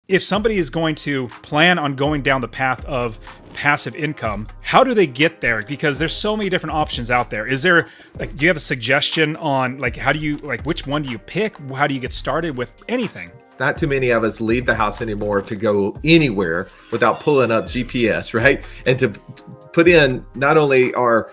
if somebody is going to plan on going down the path of passive income, how do they get there? Because there's so many different options out there. Is there, like, do you have a suggestion on, like, how do you, like, which one do you pick? How do you get started with anything? Not too many of us leave the house anymore to go anywhere without pulling up GPS, right? And to put in not only our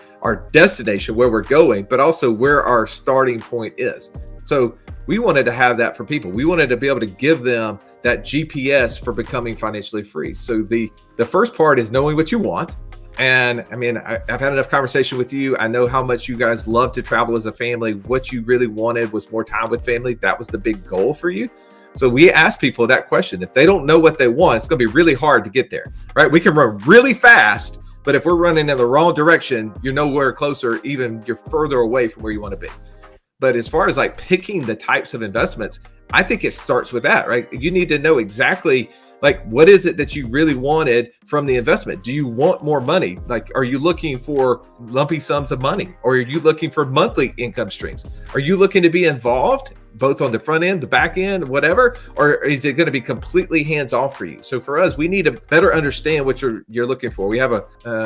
destination, where we're going, but also where our starting point is. So we wanted to have that for people. We wanted to be able to give them that GPS for becoming financially free. So the first part is knowing what you want. And I mean, I've had enough conversation with you. I know how much you guys love to travel as a family. What you really wanted was more time with family. That was the big goal for you. So we ask people that question. If they don't know what they want, it's going to be really hard to get there, right? We can run really fast, but if we're running in the wrong direction, you're nowhere closer, even you're further away from where you want to be. But as far as like picking the types of investments, I think it starts with that, right? You need to know exactly, like, what is it that you really wanted from the investment? Do you want more money? Like, are you looking for lumpy sums of money? Or are you looking for monthly income streams? Are you looking to be involved both on the front end, the back end, whatever? Or is it going to be completely hands off for you? So for us, we need to better understand what you're looking for. We have a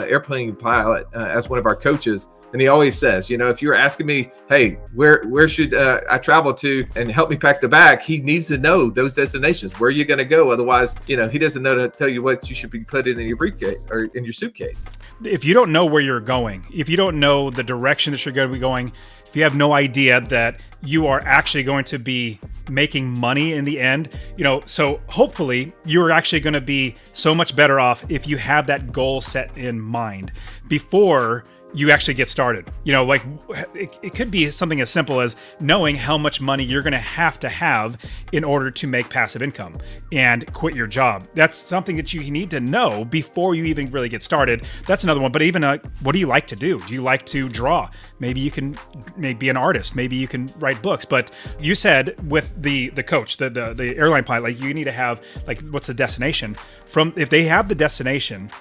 airplane pilot as one of our coaches. And he always says, you know, if you're asking me, hey, where should I travel to and help me pack the bag, he needs to know those destinations. Where are you going to go? Otherwise, you know, he doesn't know to tell you what you should be putting in your briefcase or in your suitcase. If you don't know where you're going, if you don't know the direction that you're going to be going, if you have no idea that you are actually going to be making money in the end, you know, so hopefully you're actually going to be so much better off if you have that goal set in mind before you actually get started. You know, like it could be something as simple as knowing how much money you're going to have in order to make passive income and quit your job. That's something that you need to know before you even really get started. That's another one. But even what do you like to do? Do you like to draw? Maybe you can be an artist. Maybe you can write books. But you said with the coach, the airline pilot, like you need to have, like, what's the destination? If they have the destination,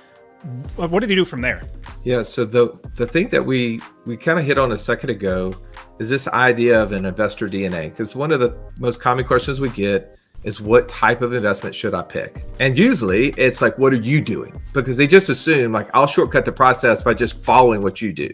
what do they do from there? Yeah, so the thing that we kind of hit on a second ago is this idea of an investor DNA, because one of the most common questions we get is, what type of investment should I pick? And usually it's like, what are you doing? Because they just assume, like, I'll shortcut the process by just following what you do.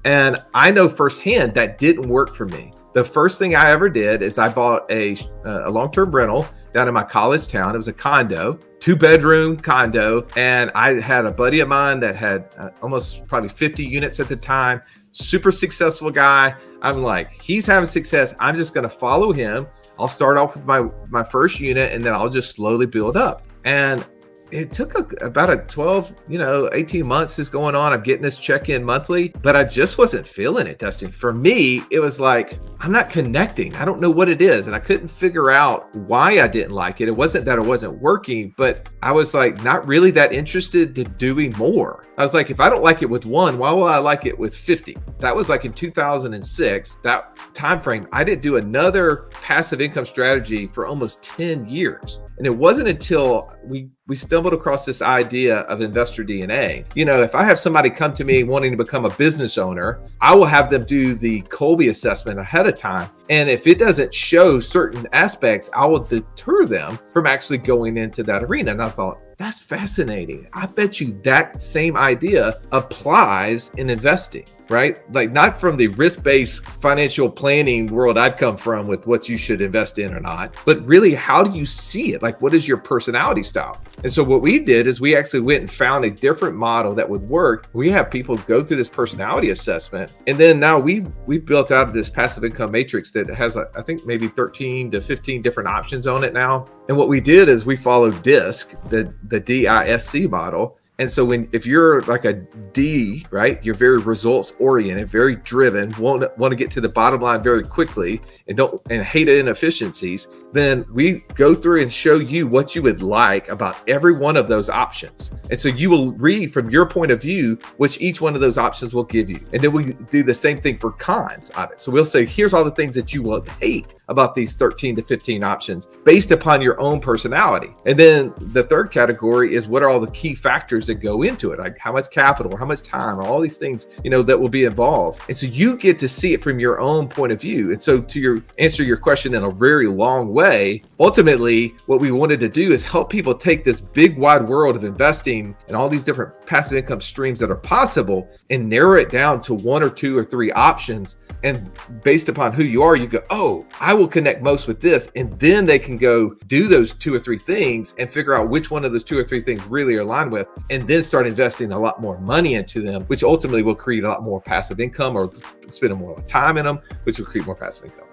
And I know firsthand that didn't work for me. The first thing I ever did is I bought a long-term rental down in my college town. It was a condo, 2-bedroom condo. And I had a buddy of mine that had almost probably 50 units at the time, super successful guy. I'm like, he's having success. I'm just going to follow him. I'll start off with my first unit, and then I'll just slowly build up. And it took about 18 months is going on. I'm getting this check-in monthly, but I just wasn't feeling it, Dustin. For me, it was like, I'm not connecting. I don't know what it is. And I couldn't figure out why I didn't like it. It wasn't that it wasn't working, but I was like, not really that interested to doing more. I was like, if I don't like it with one, why will I like it with 50? That was like in 2006, that time frame. I didn't do another passive income strategy for almost 10 years. And it wasn't until we stumbled across this idea of investor DNA. You know, if I have somebody come to me wanting to become a business owner, I will have them do the Colby assessment ahead of time. And if it doesn't show certain aspects, I will deter them from actually going into that arena. And I thought, that's fascinating. I bet you that same idea applies in investing, right? Like, not from the risk-based financial planning world I'd come from with what you should invest in or not, but really, how do you see it? Like, what is your personality style? And so what we did is we actually went and found a different model that would work. We have people go through this personality assessment. And then now we've built out this passive income matrix that has, I think, maybe 13 to 15 different options on it now. And what we did is we followed DISC, the DISC model. And so if you're like a D, right, you're very results oriented, very driven, want to get to the bottom line very quickly, and hate inefficiencies, then we go through and show you what you would like about every one of those options. And so you will read from your point of view, which each one of those options will give you. And then we do the same thing for cons of it. So we'll say, here's all the things that you will hate about these 13 to 15 options based upon your own personality. And then the third category is, what are all the key factors factors that go into it, like how much capital or how much time, or all these things, you know, that will be involved. And so you get to see it from your own point of view. And so to answer your question in a very long way, ultimately, what we wanted to do is help people take this big wide world of investing and all these different passive income streams that are possible and narrow it down to 1 or 2 or 3 options. And based upon who you are, you go, oh, I will connect most with this. And then they can go do those 2 or 3 things and figure out which one of those 2 or 3 things really are aligned with, and then start investing a lot more money into them, which ultimately will create a lot more passive income, or spending more time in them, which will create more passive income.